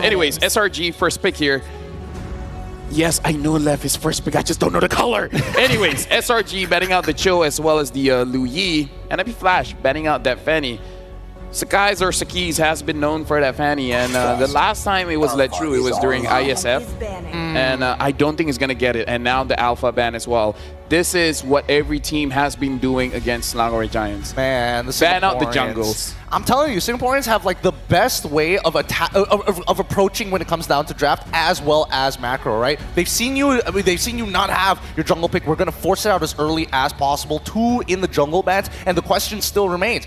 Anyways, SRG first pick here. Yes, I know Left is first pick. I just don't know the color. Anyways, SRG betting out the Cho as well as the Lu Yi. And NP Flash betting out that Fanny. Sakai's or Saki's has been known for that Fanny. And the last time it was let through, it was during ISF. And I don't think it's going to get it. And now the Alpha ban as well. This is what every team has been doing against Selangor Red Giants. Man, the ban out the jungles. I'm telling you, Singaporeans have like the best way of approaching when it comes down to draft as well as macro, right? They've seen you. I mean, they've seen you not have your jungle pick. We're gonna force it out as early as possible. 2 in the jungle bans, and the question still remains: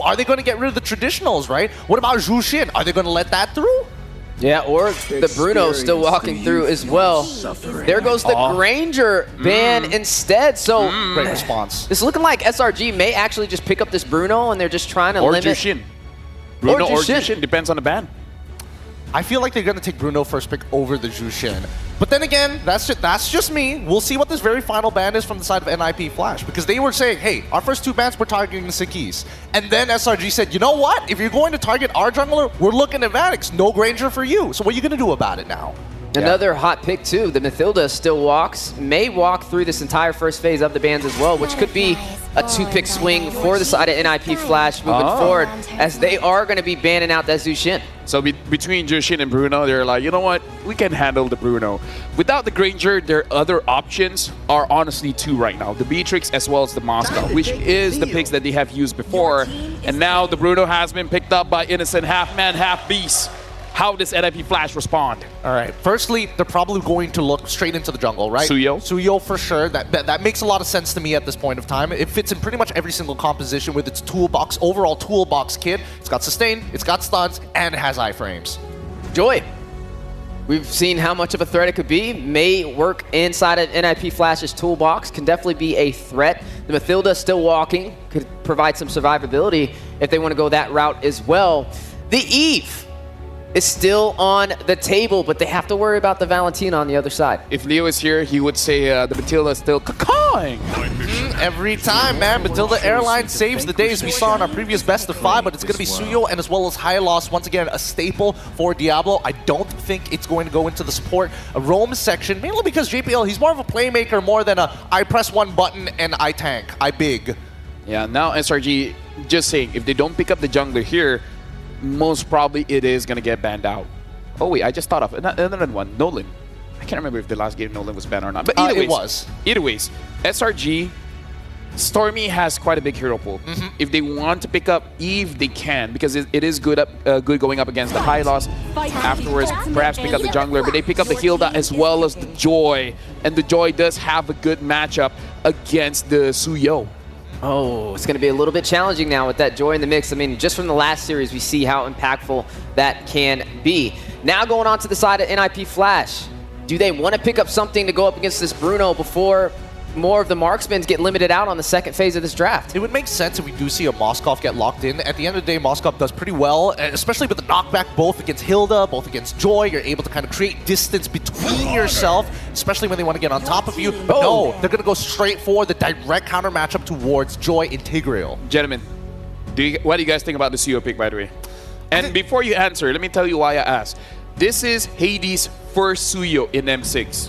are they going to get rid of the traditionals, right? What about Zhu Xin? Are they going to let that through? Yeah, or the Bruno still walking through as well. There goes the Granger ban instead. So great response. It's looking like SRG may actually just pick up this Bruno, and they're just trying to limit. Or Jushin. Bruno or Jushin, depends on the ban. I feel like they're going to take Bruno first pick over the Zhu Xin. But then again, that's just me. We'll see what this very final ban is from the side of NIP Flash. Because they were saying, hey, our first 2 bans, we're targeting the Sikis. And then SRG said, you know what? If you're going to target our jungler, we're looking at Vanix. No Granger for you. So what are you going to do about it now? Another hot pick, too. The Mathilda still walks, may walk through this entire first phase of the bans as well, which could be a 2-pick swing for the side of NIP Flash moving forward, as they are going to be banning out that Zhu Xin. So between Jushin and Bruno, they're like, you know what? We can handle the Bruno. Without the Granger, their other options are honestly 2 right now. The Beatrix as well as the Moscow, which is the picks that they have used before. And now the Bruno has been picked up by Innocent, half man, half beast. How does NIP Flash respond? All right. Firstly, they're probably going to look straight into the jungle, right? Suyo. Suyo for sure. That makes a lot of sense to me at this point of time. It fits in pretty much every single composition with its toolbox, overall toolbox kit. It's got sustain, it's got stuns, and it has iframes. Joy. We've seen how much of a threat it could be. May work inside of NIP Flash's toolbox. Can definitely be a threat. The Mathilda still walking. Could provide some survivability if they want to go that route as well. The Eve is still on the table, but they have to worry about the Valentina on the other side. If Leo is here, he would say the Matilda is still cacawing. Every time, man. Matilda Airlines saves the day, as we saw in our previous best of 5, but it's going to be Suyo and as well as High Loss. Once again, a staple for Diablo. I don't think it's going to go into the support roam section, mainly because JPL, he's more of a playmaker more than a I press 1 button and I tank, I big. Yeah, now SRG, just saying, if they don't pick up the jungler here, most probably it is going to get banned out. Oh wait, I just thought of another one, Nolan. I can't remember if the last game Nolan was banned or not. But either ways, SRG, Stormy has quite a big hero pool. If they want to pick up Eve, they can, because it is good going up against the High Loss. Afterwards, perhaps pick up the jungler, but they pick up the Hilda as well as the Joy. And the Joy does have a good matchup against the Suyo. Oh, it's going to be a little bit challenging now with that Joy in the mix. I mean, just from the last series, we see how impactful that can be. Now going on to the side of NIP Flash. Do they want to pick up something to go up against this Bruno before more of the marksmen get limited out on the second phase of this draft? It would make sense if we do see a Moskov get locked in. At the end of the day, Moskov does pretty well, especially with the knockback both against Hilda, both against Joy. You're able to kind of create distance between yourself, especially when they want to get on top of you. But no, they're going to go straight for the direct counter matchup towards Joy Integral. Gentlemen, what do you guys think about the Suyo pick, by the way? And before you answer, let me tell you why I asked. This is Hades' first Suyo in M6.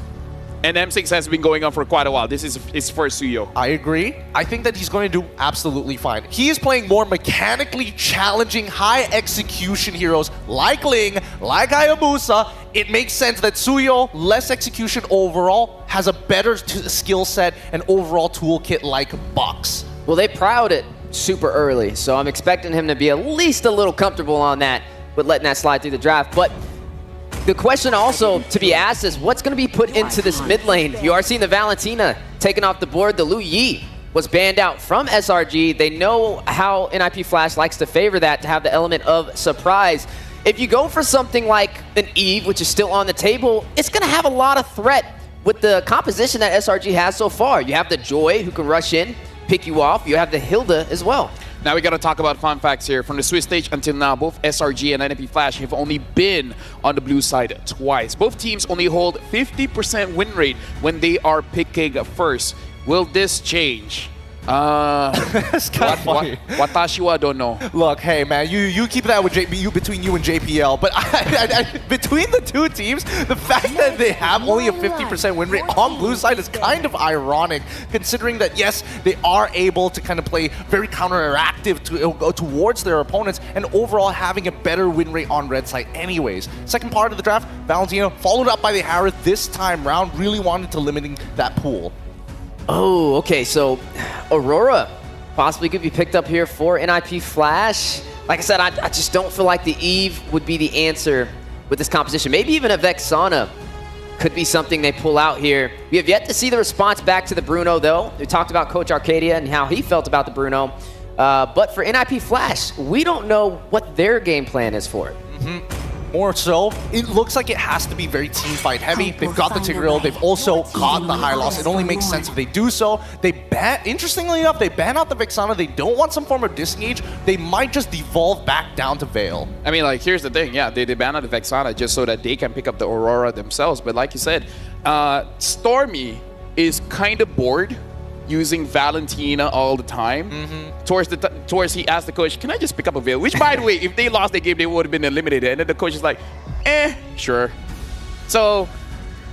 And M6 has been going on for quite a while. This is his first Suyo. I agree. I think that he's going to do absolutely fine. He is playing more mechanically challenging, high execution heroes like Ling, like Hayabusa. It makes sense that Suyo, less execution overall, has a better skill set and overall toolkit like Box. Well, they prowled it super early, so I'm expecting him to be at least a little comfortable on that with letting that slide through the draft. But the question also to be asked is what's going to be put into this mid lane? You are seeing the Valentina taken off the board. The Lu Yi was banned out from SRG. They know how NIP Flash likes to favor that, to have the element of surprise. If you go for something like an Eve, which is still on the table, it's going to have a lot of threat with the composition that SRG has so far. You have the Joy who can rush in, pick you off. You have the Hilda as well. Now we got to talk about fun facts here. From the Swiss stage until now, both SRG and NP Flash have only been on the blue side twice. Both teams only hold 50% win rate when they are picking first. Will this change It's kind of funny. Watashi wa don't know. Look, hey man, you keep that with between you and JPL. But between the two teams, the fact that they have only a 50% win rate on blue side is kind of ironic, considering that yes, they are able to kind of play very counteractive towards their opponents, and overall having a better win rate on red side anyways. Second part of the draft, Valentino, followed up by the Harris this time round, really wanted to limiting that pool. Oh, okay, so Aurora possibly could be picked up here for NIP Flash. Like I said, I just don't feel like the Eve would be the answer with this composition. Maybe even a Vexana could be something they pull out here. We have yet to see the response back to the Bruno, though. We talked about Coach Arcadia and how he felt about the Bruno. But for NIP Flash, we don't know what their game plan is for it. More so, it looks like it has to be very team fight heavy. They've got the Tigreal, they've also caught the high loss. It only makes sense if they do so. Interestingly enough, they ban out the Vexana. They don't want some form of disengage. They might just devolve back down to Veil. I mean, like, here's the thing. Yeah, they ban out the Vexana just so that they can pick up the Aurora themselves. But like you said, Stormy is kind of bored using Valentina all the time. Towards he asked the coach, can I just pick up a Veil? Which, by the way, if they lost the game, they would have been eliminated. And then the coach is like, sure. So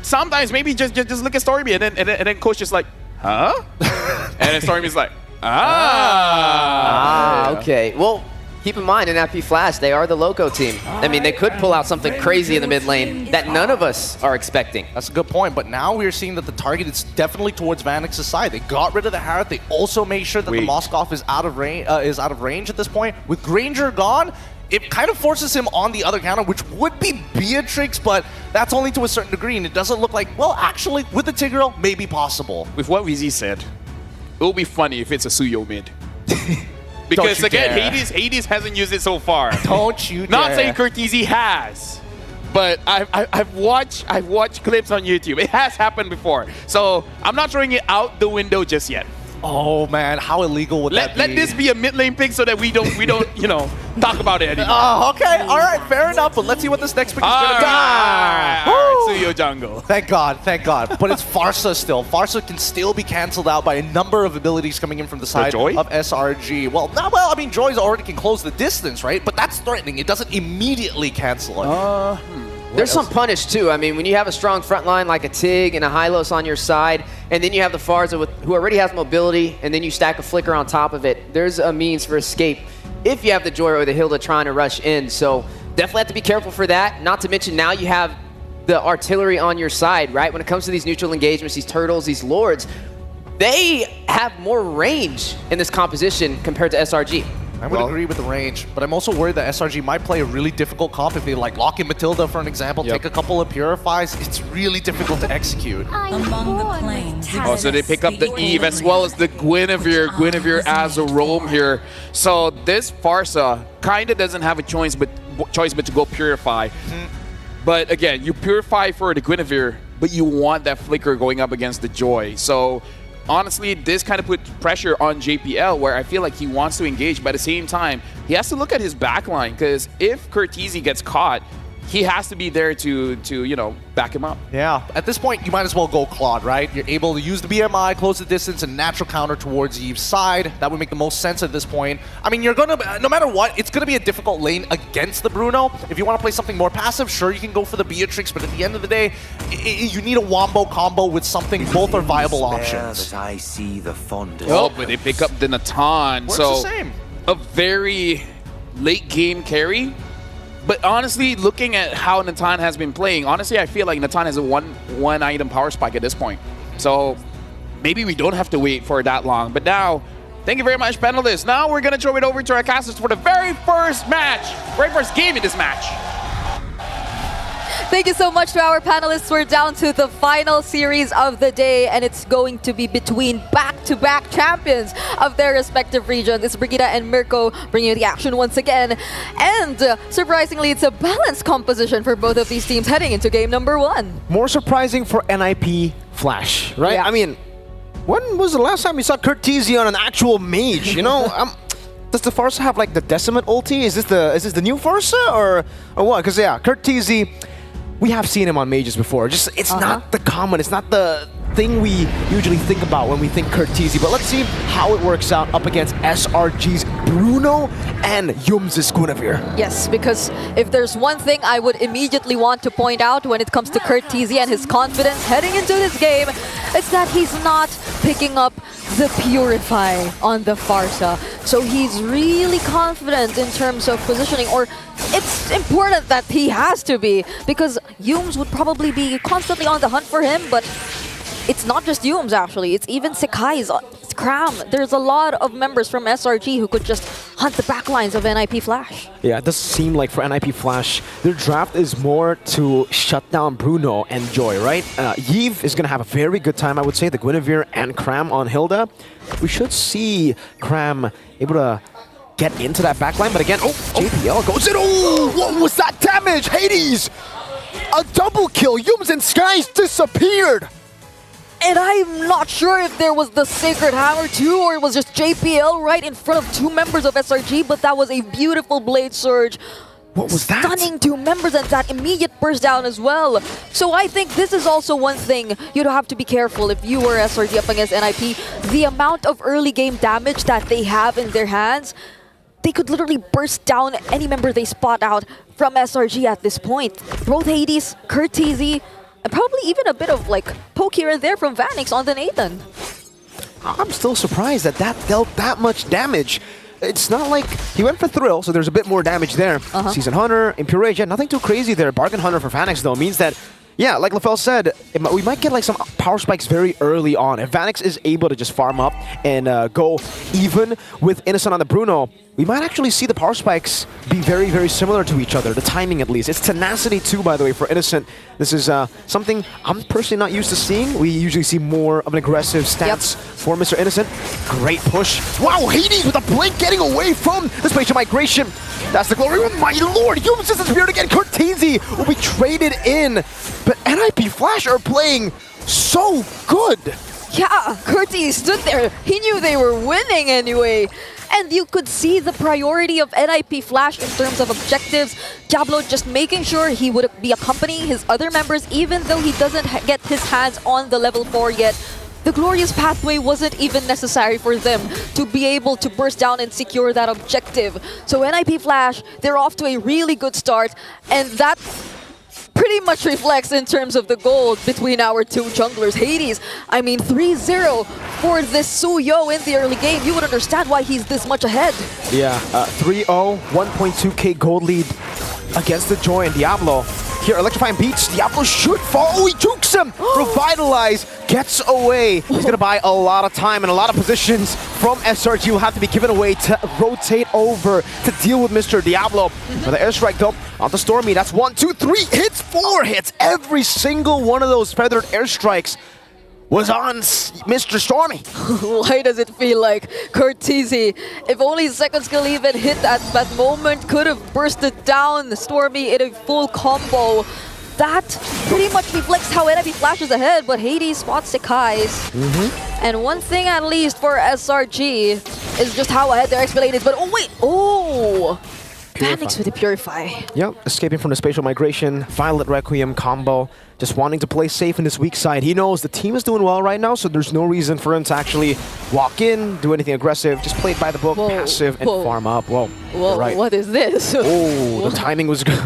sometimes maybe just look at Stormy, and then coach just like, huh? And then Stormy's like, okay. Well, keep in mind, in NIP Flash, they are the Loco team. I mean, they could pull out something crazy in the mid lane that none of us are expecting. That's a good point, but now we're seeing that the target is definitely towards Vanix's side. They got rid of the Harith. They also made sure that the Moskov is out of range at this point. With Granger gone, it kind of forces him on the other counter, which would be Beatrix, but that's only to a certain degree, and it doesn't look like, well, actually, with the Tigreal, maybe possible. With what Weezy said, it will be funny if it's a Suyo mid. Because again, Hades hasn't used it so far. Don't you dare. Not saying Curtizi has, but I've watched clips on YouTube. It has happened before, so I'm not throwing it out the window just yet. Oh man, how illegal would that be? Let this be a mid lane pick so that we don't talk about it anymore. Oh, okay, all right, fair enough. But let's see what this next pick is going to be. All right, Suyo jungle. Thank God. But it's Farsa still. Farsa can still be cancelled out by a number of abilities coming in from the side of SRG. I mean, Joy's already can close the distance, right? But that's threatening. It doesn't immediately cancel it. There's some punish too. I mean, when you have a strong front line like a Tig and a Hylos on your side, and then you have the Farza who already has mobility, and then you stack a Flicker on top of it, there's a means for escape if you have the Joy or the Hilda trying to rush in. So definitely have to be careful for that. Not to mention now you have the artillery on your side, right? When it comes to these neutral engagements, these turtles, these lords, they have more range in this composition compared to SRG. I would agree with the range, but I'm also worried that SRG might play a really difficult comp if they like lock in Matilda, for an example, take a couple of Purifies. It's really difficult to execute. Among the planes. Oh, so they pick up the Eve as well as the Guinevere as a roam here. So this Farsa kind of doesn't have a choice but to go Purify. But again, you Purify for the Guinevere, but you want that Flicker going up against the Joy. So honestly, this kind of puts pressure on JPL, where I feel like he wants to engage, but at the same time, he has to look at his backline, because if Curtizi gets caught, he has to be there to back him up. Yeah, at this point, you might as well go Claude, right? You're able to use the BMI, close the distance, and natural counter towards Eve's side. That would make the most sense at this point. I mean, you're gonna, no matter what, it's gonna be a difficult lane against the Bruno. If you want to play something more passive, sure, you can go for the Beatrix, but at the end of the day, you need a wombo combo with something. Both are viable options. That I see the fondest. Oh, but they pick up the Natan. Works so the same. A very late game carry. But honestly, looking at how Natan has been playing, honestly, I feel like Natan has a one item power spike at this point. So maybe we don't have to wait for that long. But now, thank you very much, panelists. Now we're going to throw it over to our casters for the very first game in this match. Thank you so much to our panelists. We're down to the final series of the day, and it's going to be between back-to-back champions of their respective regions. It's Brigida and Mirko bringing you the action once again. And surprisingly, it's a balanced composition for both of these teams heading into game number 1. More surprising for NIP Flash, right? Yeah. I mean, when was the last time you saw Curtizi on an actual mage, you know? Does the Farsa have like the Decimate ulti? Is this the new Farsa or what? Because yeah, Curtizi, we have seen him on mages before. Just it's not the common. It's not the thing we usually think about when we think Curtisi. But let's see how it works out up against SRG's Bruno and Yums' Guinevere. Yes, because if there's one thing I would immediately want to point out when it comes to Curtisi and his confidence heading into this game, it's that he's not picking up the Purify on the Farsa. So he's really confident in terms of positioning, or it's important that he has to be, because Yums would probably be constantly on the hunt for him, but it's not just Yums actually, it's even Sekai's, it's Cram. There's a lot of members from SRG who could just hunt the backlines of NIP Flash. Yeah, it does seem like for NIP Flash, their draft is more to shut down Bruno and Joy, right? Yves is going to have a very good time, I would say, the Guinevere and Cram on Hilda. We should see Cram able to get into that backline, but again, JPL goes in. Oh, what was that damage? Hades! A double kill. Yums and Skies disappeared. And I'm not sure if there was the Sacred Hammer too, or it was just JPL right in front of two members of SRG, but that was a beautiful Blade Surge. What was that? Stunning two members and that immediate burst down as well. So I think this is also one thing you'd have to be careful if you were SRG up against NIP. The amount of early game damage that they have in their hands, they could literally burst down any member they spot out from SRG at this point. Both Hades, Curtisi, and probably even a bit of like poke here and there from Vanix on the Nathan. I'm still surprised that that dealt that much damage. It's not like he went for Thrill, so there's a bit more damage there. Season Hunter, Impure yeah, nothing too crazy there. Bargain Hunter for Vanix though means that, yeah, like LaFell said, we might get like some power spikes very early on. If Vanix is able to just farm up and go even with Innocent on the Bruno, we might actually see the power spikes be very, very similar to each other, the timing at least. It's tenacity too, by the way, for Innocent. This is something I'm personally not used to seeing. We usually see more of an aggressive stance for Mr. Innocent. Great push. Wow, Hades with a blink getting away from the spatial migration. That's the glory. Oh my lord, Yums just disappeared again. Curtisi will be traded in. But NIP Flash are playing so good. Yeah, Curtis stood there. He knew they were winning anyway. And you could see the priority of NIP Flash in terms of objectives. Diablo just making sure he would be accompanying his other members even though he doesn't get his hands on the level 4 yet. The glorious pathway wasn't even necessary for them to be able to burst down and secure that objective. So NIP Flash, they're off to a really good start, and that pretty much reflects in terms of the gold between our two junglers. Hades, I mean 3-0 for this Suyo in the early game. You would understand why he's this much ahead. Yeah, 3-0, 1.2k gold lead against the Joy and Diablo. Here, Electrifying Beats, Diablo should fall. Oh, he jukes him! Revitalize, gets away. He's gonna buy a lot of time and a lot of positions from SRG will have to be given away to rotate over to deal with Mr. Diablo. For the airstrike though, on the Stormy, that's 1, 2, 3 hits, 4 hits. Every single one of those feathered airstrikes was on Mr. Stormy. Why does it feel like Curtisi, if only second skill even hit at that moment, could have bursted down Stormy in a full combo. That pretty much reflects how NIP Flash is ahead, but Hades spots Sekai's. And one thing at least for SRG is just how ahead their XP lane is, but oh wait, Vanix with the Purify. Yep, escaping from the spatial migration, Violet Requiem combo, just wanting to play safe in this weak side. He knows the team is doing well right now, so there's no reason for him to actually walk in, do anything aggressive, just play it by the book, passive, and farm up. Whoa, right. What is this? Oh, the timing was good.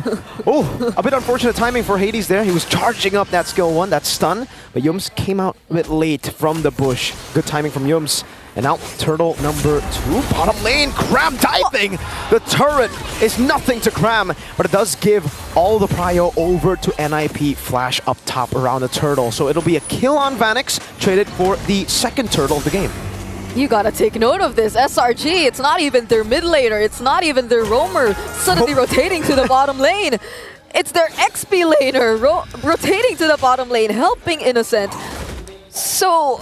Oh, a bit unfortunate timing for Hades there. He was charging up that skill 1, that stun, but Yums came out a bit late from the bush. Good timing from Yums. And now, turtle number 2, bottom lane, Cram diving! The turret is nothing to Cram, but it does give all the prio over to NIP Flash up top around the turtle. So it'll be a kill on Vanix, traded for the second turtle of the game. You gotta take note of this. SRG, it's not even their mid laner, it's not even their roamer suddenly rotating to the bottom lane. It's their XP laner rotating to the bottom lane, helping Innocent. So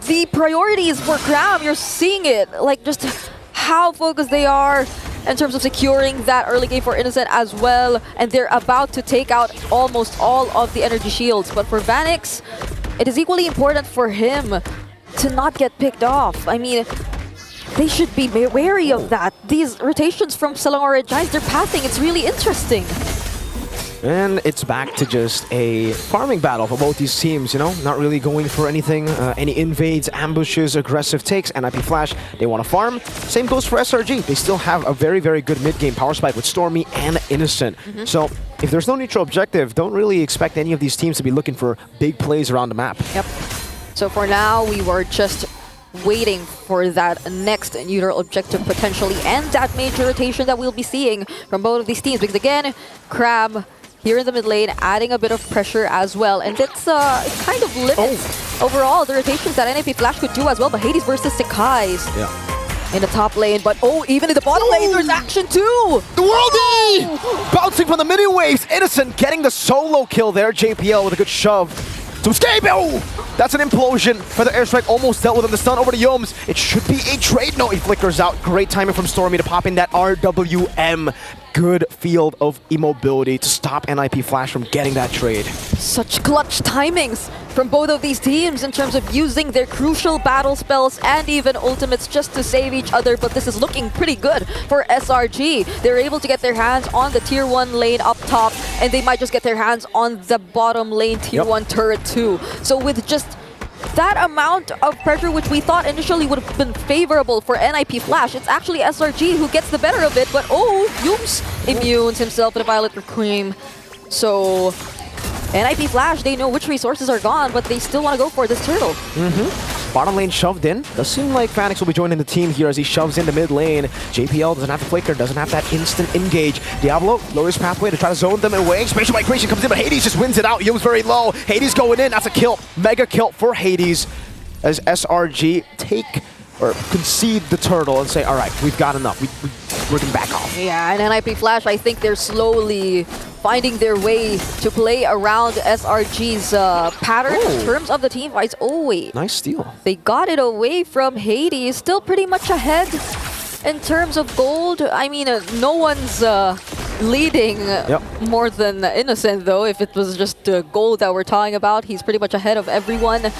the priorities for Cram, you're seeing it, like just how focused they are in terms of securing that early game for Innocent as well, and they're about to take out almost all of the energy shields. But for Vanix, it is equally important for him to not get picked off. I mean, they should be wary of that. These rotations from Selangor Red Giants, they're pathing, it's really interesting. And it's back to just a farming battle for both these teams, you know? Not really going for anything, any invades, ambushes, aggressive takes. NIP Flash, they want to farm. Same goes for SRG. They still have a very, very good mid-game power spike with Stormy and Innocent. So if there's no neutral objective, don't really expect any of these teams to be looking for big plays around the map. Yep. So for now, we were just waiting for that next neutral objective potentially and that major rotation that we'll be seeing from both of these teams. Because again, Crab here in the mid lane adding a bit of pressure as well. And it's it kind of limits overall the rotations that NIP Flash could do as well. But Hades versus Sekai's in the top lane. But even in the bottom lane, there's action too! The Worldie! Bouncing from the mini waves. Innocent getting the solo kill there. JPL with a good shove to escape. Oh! That's an implosion for the airstrike. Almost dealt with him. The stun over to Yomes. It should be a trade. No, he flickers out. Great timing from Stormy to pop in that RWM. Good field of immobility to stop NIP Flash from getting that trade. Such clutch timings from both of these teams in terms of using their crucial battle spells and even ultimates just to save each other, but this is looking pretty good for SRG. They're able to get their hands on the tier 1 lane up top, and they might just get their hands on the bottom lane tier 1 turret too. So with just that amount of pressure, which we thought initially would have been favorable for NIP Flash, it's actually SRG who gets the better of it, but Yums immunes himself with a Violet Cream. So NIP Flash, they know which resources are gone, but they still want to go for this turtle. Bottom lane shoved in. Does seem like Phoenix will be joining the team here as he shoves into mid lane. JPL doesn't have the flicker, doesn't have that instant engage. Diablo lowers pathway to try to zone them away. Spatial migration comes in, but Hades just wins it out. Yo's very low. Hades going in. That's a kill. Mega kill for Hades as SRG take or concede the turtle and say, all right, we've got enough. We're going to back off. Yeah, and NIP Flash, I think they're slowly finding their way to play around SRG's pattern in terms of the team fights. Oh, wait. Nice steal. They got it away from Hades. Still pretty much ahead in terms of gold. I mean, no one's leading more than Innocent, though. If it was just gold that we're talking about, he's pretty much ahead of everyone.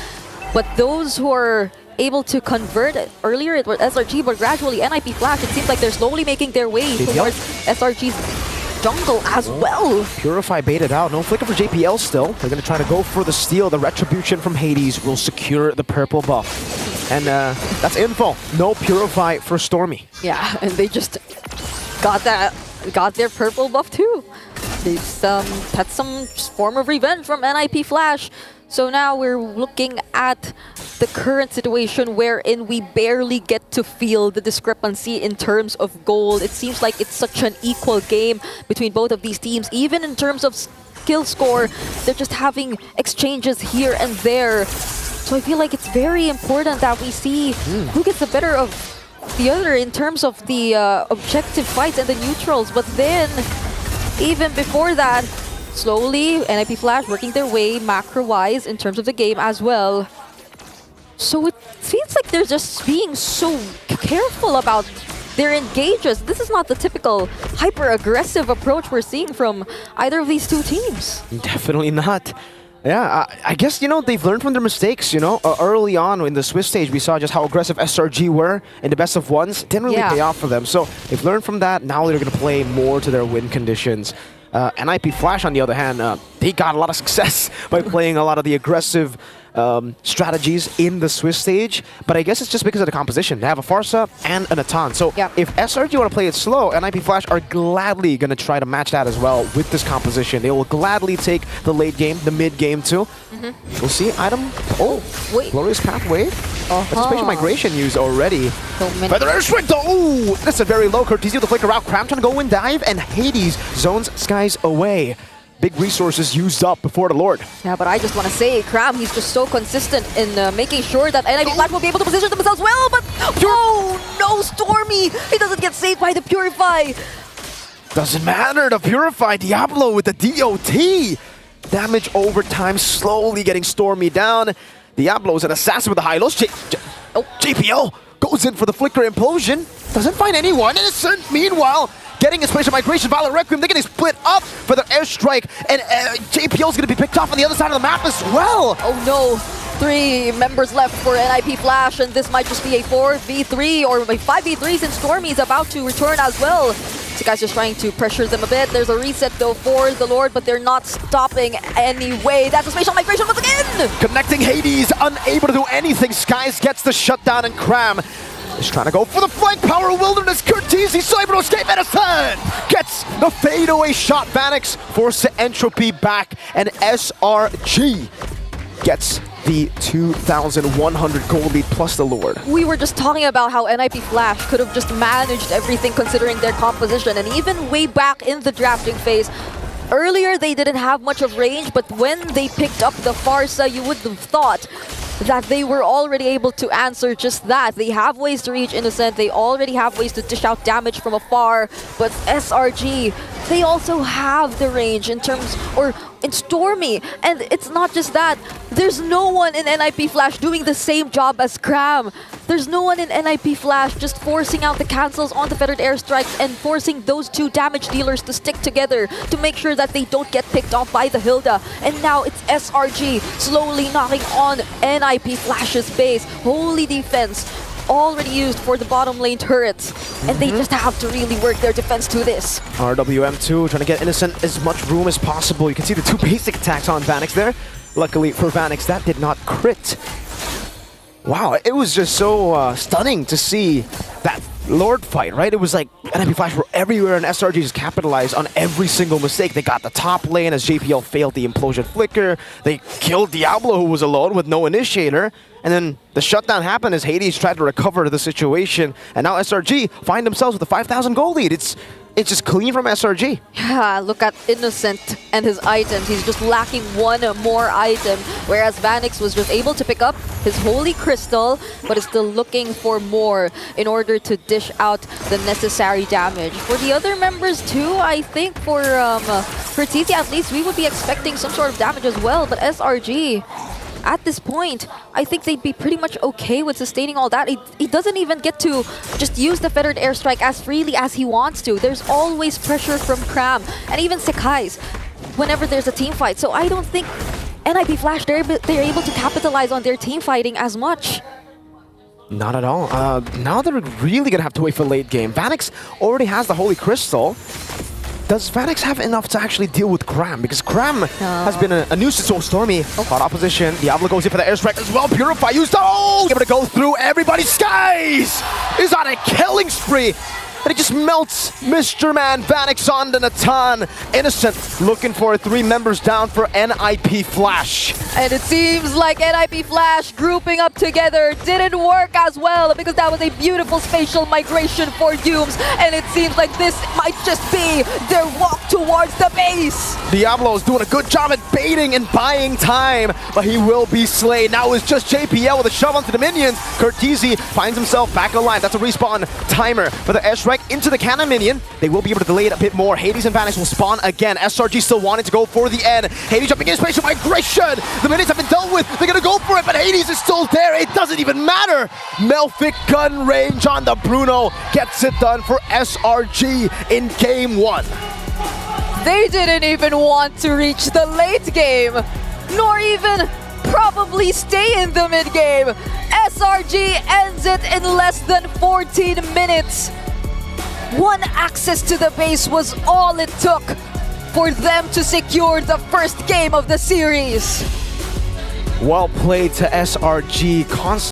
But those who are able to convert earlier, it was SRG, but gradually NIP Flash, it seems like they're slowly making their way towards SRG's jungle as well. Purify baited out. No flicker for JPL still. They're going to try to go for the steal. The retribution from Hades will secure the purple buff. And that's info. No Purify for Stormy. Yeah, and they just got their purple buff too. They've had some form of revenge from NIP Flash. So now we're looking at the current situation wherein we barely get to feel the discrepancy in terms of gold. It seems like it's such an equal game between both of these teams. Even in terms of skill score, they're just having exchanges here and there. So I feel like it's very important that we see who gets the better of the other in terms of the objective fights and the neutrals. But then, even before that, slowly, NIP Flash working their way macro-wise in terms of the game as well. So it feels like they're just being so careful about their engages. This is not the typical hyper-aggressive approach we're seeing from either of these two teams. Definitely not. Yeah, I guess, you know, they've learned from their mistakes, you know. Early on in the Swiss stage, we saw just how aggressive SRG were in the best of ones. Didn't really pay off for them. So they've learned from that. Now they're going to play more to their win conditions. NIP Flash, on the other hand, they got a lot of success by playing a lot of the aggressive strategies in the Swiss stage, but I guess it's just because of the composition. They have a Farsa and an Atan. So if SRG want to play it slow, NIP Flash are gladly going to try to match that as well with this composition. They will gladly take the late game, the mid game too. We'll see. Item. Oh, wait. Glorious Pathway. That's spatial migration used already. Feather Airstrike though. Oh, that's a very low courtesy with the flicker out. Cram trying to go and dive, and Hades zones skies away. Big resources used up before the Lord. Yeah, but I just want to say, Cram, he's just so consistent in making sure that NIP Flash will be able to position themselves well, but oh no, Stormy! He doesn't get saved by the Purify! Doesn't matter, the Purify. Diablo with the DOT! Damage over time, slowly getting Stormy down. Diablo's an assassin with the high-lows. JPL goes in for the flicker implosion. Doesn't find anyone. Innocent, meanwhile, getting a spatial migration. Violet Requiem, they're getting split up for their airstrike, and JPL's going to be picked off on the other side of the map as well. Oh no, 3 members left for NIP Flash, and this might just be a 4v3 or a 5v3 since Stormy is about to return as well. Sekai's just trying to pressure them a bit. There's a reset though for the Lord, but they're not stopping anyway. That's a spatial migration once again! Connecting Hades, unable to do anything. Skies gets the shutdown, and Cram is trying to go for the flank power. Wilderness Curtisi so able to escape. Edison gets the fadeaway shot. Vanix forced the entropy back, and SRG gets the 2,100 gold lead plus the Lord. We were just talking about how NIP Flash could have just managed everything considering their composition, and even way back in the drafting phase, earlier they didn't have much of range, but when they picked up the Farsa, you would have thought that they were already able to answer just that. They have ways to reach Innocent, they already have ways to dish out damage from afar, but SRG, they also have the range in terms, or in Stormy, and it's not just that. There's no one in NIP Flash doing the same job as Cram. There's no one in NIP Flash just forcing out the cancels on the Fettered Airstrikes and forcing those two damage dealers to stick together to make sure that they don't get picked off by the Hilda. And now it's SRG slowly knocking on NIP Flash's base. Holy defense already used for the bottom lane turrets, and they just have to really work their defense to this. RWM2 trying to get Innocent as much room as possible. You can see the two basic attacks on Vanix there. Luckily for Vanix, that did not crit. Wow, it was just so stunning to see that Lord fight, right? It was like NIP Flash were everywhere, and SRG just capitalized on every single mistake. They got the top lane as JPL failed the Implosion Flicker. They killed Diablo, who was alone with no initiator. And then the shutdown happened as Hades tried to recover the situation. And now SRG find themselves with a 5,000 gold lead. It's just clean from SRG. Yeah, look at Innocent and his items. He's just lacking one more item, whereas Vanix was just able to pick up his Holy Crystal, but is still looking for more in order to dish out the necessary damage. For the other members too, I think for TC at least, we would be expecting some sort of damage as well, but SRG, at this point, I think they'd be pretty much okay with sustaining all that. He doesn't even get to just use the Fettered Airstrike as freely as he wants to. There's always pressure from Cram, and even Sekai's, whenever there's a team fight. So I don't think NIP Flash, they're able to capitalize on their team fighting as much. Not at all. Now they're really going to have to wait for late game. Vanix already has the Holy Crystal. Does Vanix have enough to actually deal with Cram? Because Cram has been a nuisance. So Stormy, hot opposition. Diablo goes in for the airstrike as well. Purify used. Oh! Able to go through everybody. Skies is on a killing spree. And it just melts Mr. Man Vanix on the Natan. Innocent looking for 3 members down for NIP Flash. And it seems like NIP Flash grouping up together didn't work as well, because that was a beautiful spatial migration for Dooms, and it seems like this might just be their walk towards the base. Diablo's doing a good job at baiting and buying time, but he will be slain. Now it's just JPL with a shove onto the minions. Curtisi finds himself back alive. That's a respawn timer for the airstrike into the cannon minion. They will be able to delay it a bit more. Hades and Vanix will spawn again. SRG still wanting to go for the end. Hades jumping in spatial migration. The minions have been dealt with. They're gonna go for it, but Hades is still there. It doesn't even matter. Melfic gun range on the Bruno gets it done for SRG in game 1. They didn't even want to reach the late game, nor even probably stay in the mid game. SRG ends it in less than 14 minutes. One access to the base was all it took for them to secure the first game of the series. Well played to SRG. Constant